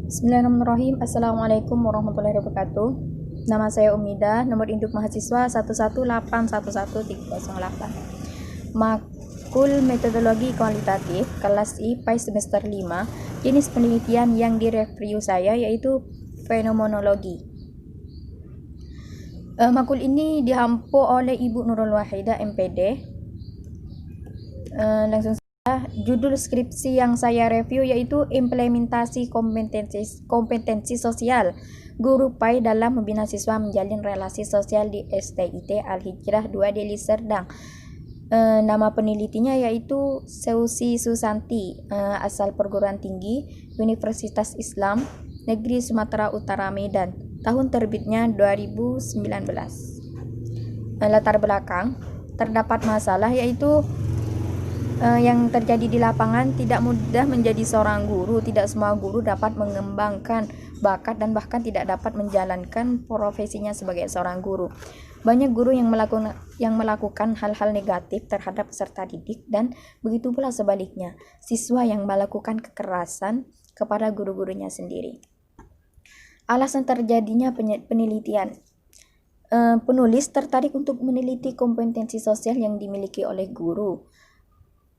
Bismillahirrahmanirrahim. Assalamualaikum warahmatullahi wabarakatuh. Nama saya Umida, nomor induk mahasiswa 118111308. Makul metodologi kualitatif kelas IPA semester 5. Jenis penelitian yang direview saya yaitu fenomenologi. Makul ini dihampu oleh Ibu Nurul Wahidah MPD. Langsung judul skripsi yang saya review yaitu implementasi kompetensi sosial guru PAI dalam membina siswa menjalin relasi sosial di STIT Al-Hijrah 2 Deli Serdang. Nama penelitinya yaitu Seusi Susanti, asal perguruan tinggi Universitas Islam Negeri Sumatera Utara Medan, tahun terbitnya 2019. Latar belakang, terdapat masalah yaitu yang terjadi di lapangan tidak mudah menjadi seorang guru. Tidak semua guru dapat mengembangkan bakat dan bahkan tidak dapat menjalankan profesinya sebagai seorang guru. Banyak guru yang melakukan hal-hal negatif terhadap peserta didik, dan begitu pula sebaliknya, siswa yang melakukan kekerasan kepada guru-gurunya sendiri. Alasan terjadinya penelitian. Penulis tertarik untuk meneliti kompetensi sosial yang dimiliki oleh guru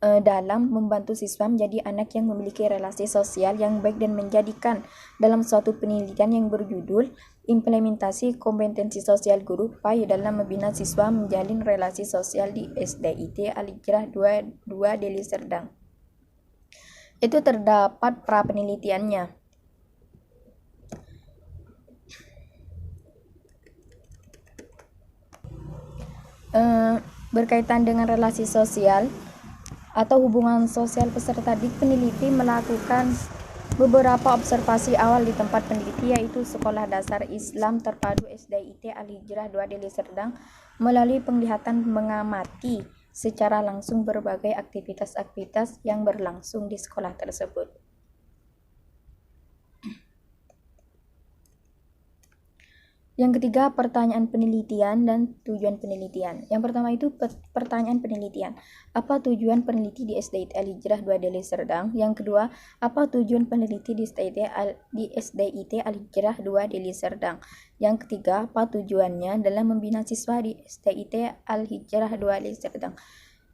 dalam membantu siswa menjadi anak yang memiliki relasi sosial yang baik, dan menjadikan dalam suatu penelitian yang berjudul implementasi kompetensi sosial guru PAI dalam membina siswa menjalin relasi sosial di SDIT Al-Hijrah 2 Deli Serdang. Itu terdapat pra penelitiannya. Berkaitan dengan relasi sosial atau hubungan sosial peserta didik, peneliti melakukan beberapa observasi awal di tempat peneliti, yaitu Sekolah Dasar Islam Terpadu SDIT Al-Hijrah 2 Deli Serdang, melalui penglihatan mengamati secara langsung berbagai aktivitas-aktivitas yang berlangsung di sekolah tersebut. Yang ketiga, pertanyaan penelitian dan tujuan penelitian. Yang pertama itu pertanyaan penelitian. Apa tujuan peneliti di SDIT Al-Hijrah 2 Deli Serdang? Yang kedua, apa tujuan peneliti di SDIT Al-Hijrah 2 Deli Serdang? Yang ketiga, apa tujuannya dalam membina siswa di SDIT Al-Hijrah 2 Deli Serdang?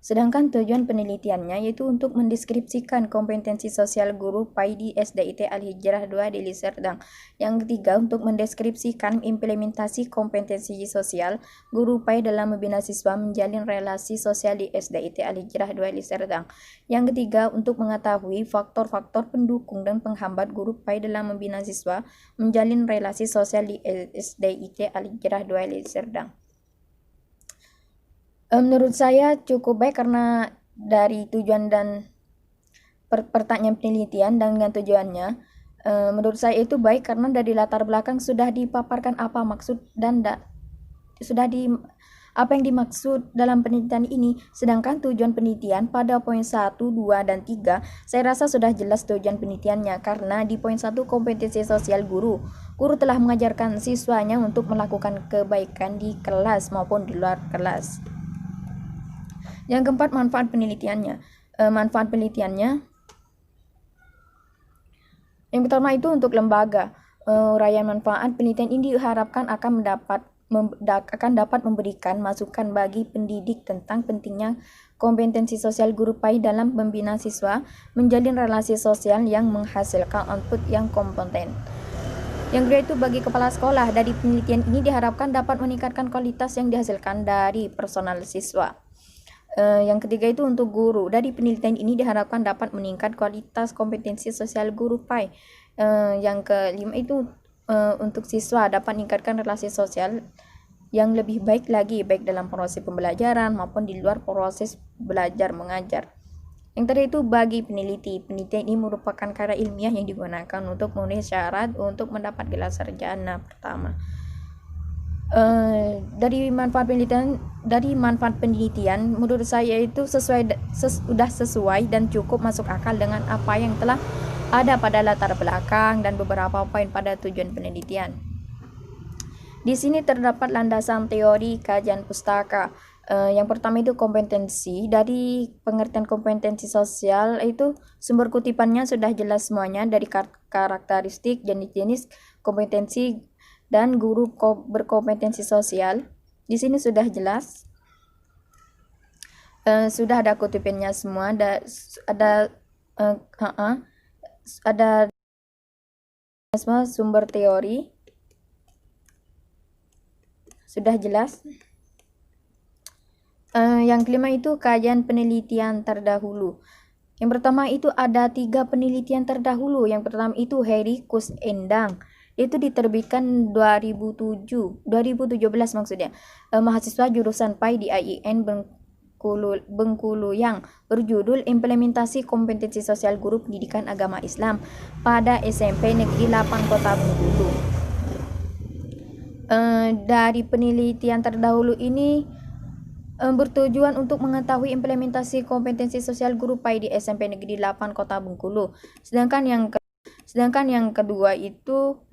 Sedangkan tujuan penelitiannya yaitu untuk mendeskripsikan kompetensi sosial guru PAI di SDIT Al-Hijrah 2 Deli Serdang. Yang ketiga, untuk mendeskripsikan implementasi kompetensi sosial guru PAI dalam membina siswa menjalin relasi sosial di SDIT Al-Hijrah 2 Deli Serdang. Yang ketiga, untuk mengetahui faktor-faktor pendukung dan penghambat guru PAI dalam membina siswa menjalin relasi sosial di SDIT Al-Hijrah 2 Deli Serdang. Menurut saya cukup baik karena dari tujuan dan pertanyaan penelitian dan dengan tujuannya, menurut saya itu baik karena dari latar belakang sudah dipaparkan apa maksud dan apa yang dimaksud dalam penelitian ini. Sedangkan tujuan penelitian pada poin 1, 2, dan 3 saya rasa sudah jelas tujuan penelitiannya, karena di poin 1 kompetensi sosial guru telah mengajarkan siswanya untuk melakukan kebaikan di kelas maupun di luar kelas. Yang keempat, manfaat penelitiannya. Yang pertama itu untuk lembaga. Uraian manfaat penelitian ini diharapkan akan dapat memberikan masukan bagi pendidik tentang pentingnya kompetensi sosial guru PAI dalam membina siswa menjalin relasi sosial yang menghasilkan output yang kompeten. Yang kedua itu bagi kepala sekolah. Dari penelitian ini diharapkan dapat meningkatkan kualitas yang dihasilkan dari personal siswa. Yang ketiga itu untuk guru. Dari penelitian ini diharapkan dapat meningkat kualitas kompetensi sosial guru PAI. Yang kelima itu untuk siswa dapat meningkatkan relasi sosial yang lebih baik lagi, baik dalam proses pembelajaran maupun di luar proses belajar mengajar. Yang terakhir itu bagi peneliti. Penelitian ini merupakan karya ilmiah yang digunakan untuk memenuhi syarat untuk mendapat gelar sarjana pertama. Dari manfaat penelitian menurut saya itu sudah sesuai dan cukup masuk akal dengan apa yang telah ada pada latar belakang dan beberapa poin pada tujuan penelitian. Di sini terdapat landasan teori kajian pustaka. Yang pertama itu kompetensi. Dari pengertian kompetensi sosial itu sumber kutipannya sudah jelas semuanya dari karakteristik, jenis-jenis kompetensi, dan guru berkompetensi sosial. Di sini sudah jelas. Sudah ada kutipannya semua, ada semua sumber teori sudah jelas. Yang kelima itu kajian penelitian terdahulu. Yang pertama itu ada 3 penelitian terdahulu. Yang pertama itu Heri Kus Endang, itu diterbitkan 2017 maksudnya, mahasiswa jurusan PAI di IAIN Bengkulu yang berjudul Implementasi Kompetensi Sosial Guru Pendidikan Agama Islam pada SMP Negeri 8 Kota Bengkulu. Dari penelitian terdahulu ini bertujuan untuk mengetahui implementasi kompetensi sosial guru PAI di SMP Negeri 8 Kota Bengkulu. Sedangkan yang kedua itu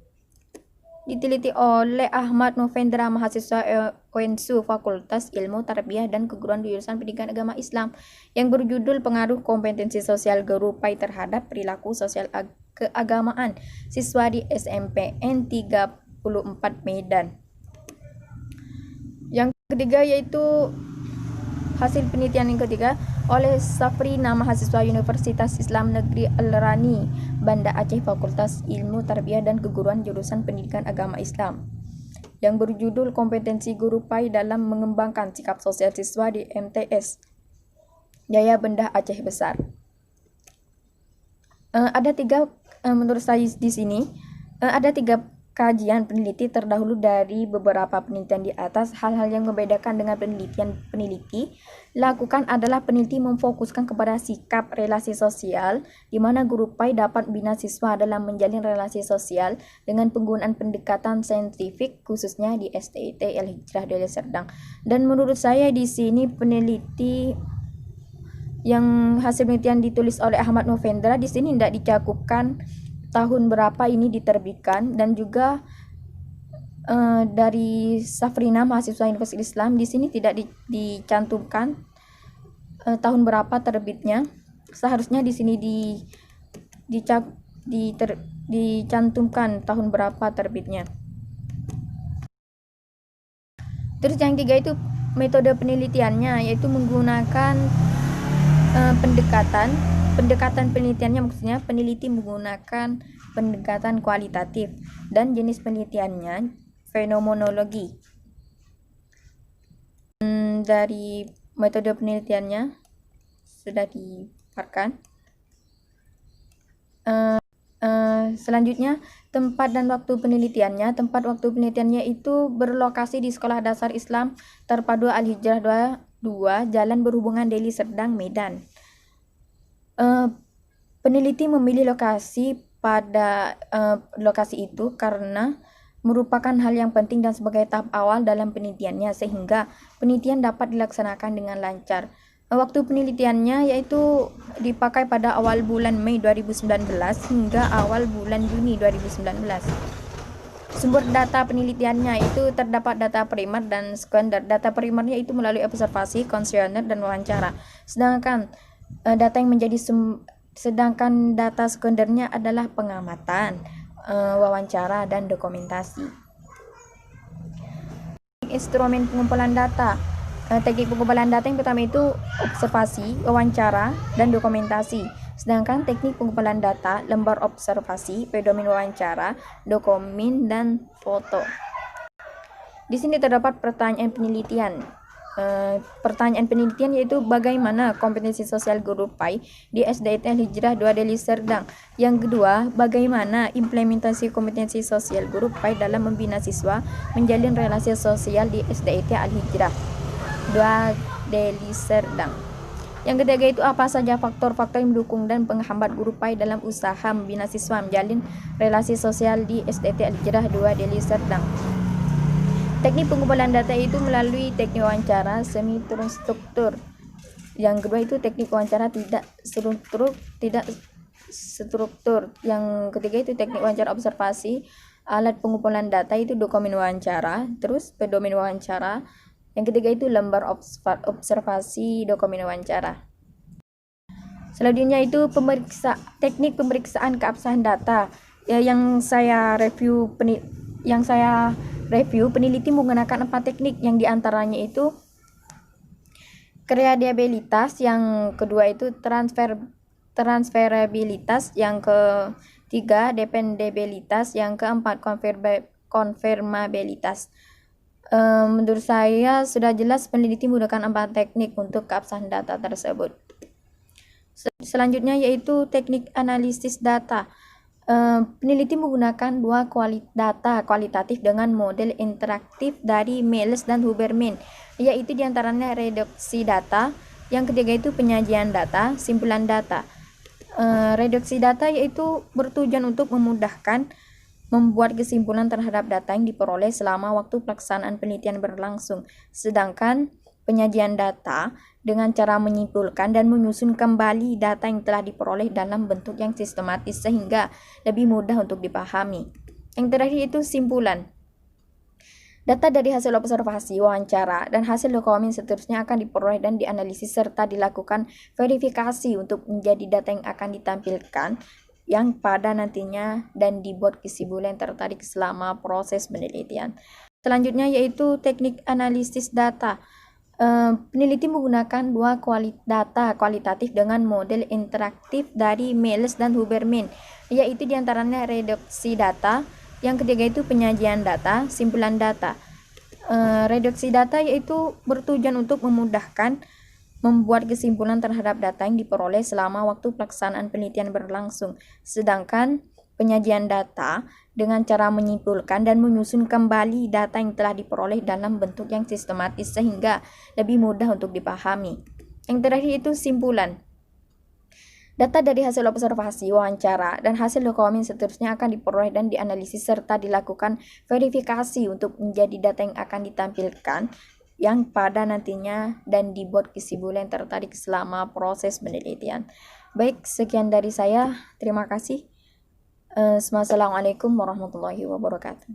diteliti oleh Ahmad Novendra, mahasiswa UNSU Fakultas Ilmu Tarbiyah dan Keguruan jurusan Pendidikan Agama Islam, yang berjudul Pengaruh Kompetensi Sosial Guru PAI terhadap Perilaku Sosial Keagamaan Siswa di SMPN 34 Medan. Yang ketiga yaitu hasil penelitian yang ketiga oleh Safrina, mahasiswa Universitas Islam Negeri Al-Rani, Banda Aceh, Fakultas Ilmu Tarbiyah dan Keguruan jurusan Pendidikan Agama Islam, yang berjudul Kompetensi Guru PAI dalam Mengembangkan Sikap Sosial Siswa di MTS Jaya Banda Aceh Besar. Ada 3 menurut saya di sini ada 3 kajian peneliti terdahulu dari beberapa penelitian di atas. Hal-hal yang membedakan dengan peneliti lakukan adalah peneliti memfokuskan kepada sikap relasi sosial, di mana guru PAI dapat membina siswa dalam menjalin relasi sosial dengan penggunaan pendekatan saintifik, khususnya di SDIT Al-Hijrah Deli Serdang. Dan menurut saya di sini peneliti yang hasil penelitian ditulis oleh Ahmad Novendra di sini tidak dicakupkan tahun berapa ini diterbitkan, dan juga dari Safrina, mahasiswa Universitas Islam, di sini tidak dicantumkan tahun berapa terbitnya. Seharusnya di sini dicantumkan tahun berapa terbitnya. Terus yang 3 itu metode penelitiannya, yaitu menggunakan pendekatan penelitiannya, maksudnya peneliti menggunakan pendekatan kualitatif, dan jenis penelitiannya fenomenologi. Dari metode penelitiannya sudah dipaparkan. Selanjutnya tempat dan waktu penelitiannya. Tempat waktu penelitiannya itu berlokasi di Sekolah Dasar Islam Terpadu Al-Hijrah 2, Jalan Berhubungan Deli Serdang, Medan. Peneliti memilih lokasi itu karena merupakan hal yang penting dan sebagai tahap awal dalam penelitiannya, sehingga penelitian dapat dilaksanakan dengan lancar. Waktu penelitiannya yaitu dipakai pada awal bulan Mei 2019 hingga awal bulan Juni 2019. Sumber data penelitiannya itu terdapat data primer dan sekunder. Data primernya itu melalui observasi, kuesioner, dan wawancara. Sedangkan data sekundernya adalah pengamatan, wawancara, dan dokumentasi. Instrumen pengumpulan data. Teknik pengumpulan data yang pertama itu observasi, wawancara, dan dokumentasi. Sedangkan teknik pengumpulan data, lembar observasi, pedoman wawancara, dokumen, dan foto. Di sini terdapat pertanyaan penelitian. Pertanyaan penelitian yaitu bagaimana kompetensi sosial guru PAI di SDIT Al-Hijrah 2 Deli Serdang. Yang kedua, bagaimana implementasi kompetensi sosial guru PAI dalam membina siswa menjalin relasi sosial di SDIT Al-Hijrah 2 Deli Serdang. Yang ketiga itu apa saja faktor-faktor yang mendukung dan penghambat guru PAI dalam usaha membina siswa menjalin relasi sosial di SDIT Al-Hijrah 2 Deli Serdang. Teknik pengumpulan data itu melalui teknik wawancara semi terstruktur. Yang kedua itu teknik wawancara tidak struktur. Yang ketiga itu teknik wawancara observasi. Alat pengumpulan data itu dokumen wawancara, terus pedoman wawancara. Yang ketiga itu lembar observasi dokumen wawancara. Selanjutnya itu teknik pemeriksaan keabsahan data. yang saya review peneliti menggunakan 4 teknik, yang diantaranya itu kreadibilitas, yang kedua itu transferabilitas, yang ketiga dependabilitas, yang keempat konfirmabilitas. Menurut saya sudah jelas peneliti menggunakan 4 teknik untuk keabsahan data tersebut. Selanjutnya yaitu teknik analisis data. Peneliti menggunakan dua data kualitatif dengan model interaktif dari Miles dan Huberman, yaitu diantaranya reduksi data, yang ketiga itu penyajian data, simpulan data. Reduksi data yaitu bertujuan untuk memudahkan membuat kesimpulan terhadap data yang diperoleh selama waktu pelaksanaan penelitian berlangsung. Sedangkan penyajian data dengan cara menyimpulkan dan menyusun kembali data yang telah diperoleh dalam bentuk yang sistematis sehingga lebih mudah untuk dipahami. Yang terakhir itu simpulan. Data dari hasil observasi, wawancara, dan hasil dokumen seterusnya akan diperoleh dan dianalisis serta dilakukan verifikasi untuk menjadi data yang akan ditampilkan yang pada nantinya dan dibuat kesimpulan tertarik selama proses penelitian. Selanjutnya yaitu teknik analisis data. Peneliti menggunakan dua data kualitatif dengan model interaktif dari Miles dan Huberman, yaitu diantaranya reduksi data, yang ketiga itu penyajian data, simpulan data. Reduksi data yaitu bertujuan untuk memudahkan membuat kesimpulan terhadap data yang diperoleh selama waktu pelaksanaan penelitian berlangsung. Sedangkan penyajian data dengan cara menyimpulkan dan menyusun kembali data yang telah diperoleh dalam bentuk yang sistematis sehingga lebih mudah untuk dipahami. Yang terakhir itu simpulan. Data dari hasil observasi, wawancara, dan hasil dokumen seterusnya akan diperoleh dan dianalisis serta dilakukan verifikasi untuk menjadi data yang akan ditampilkan yang pada nantinya dan dibuat kesimpulan tertarik selama proses penelitian. Baik, sekian dari saya. Terima kasih. Wassalamualaikum warahmatullahi wabarakatuh.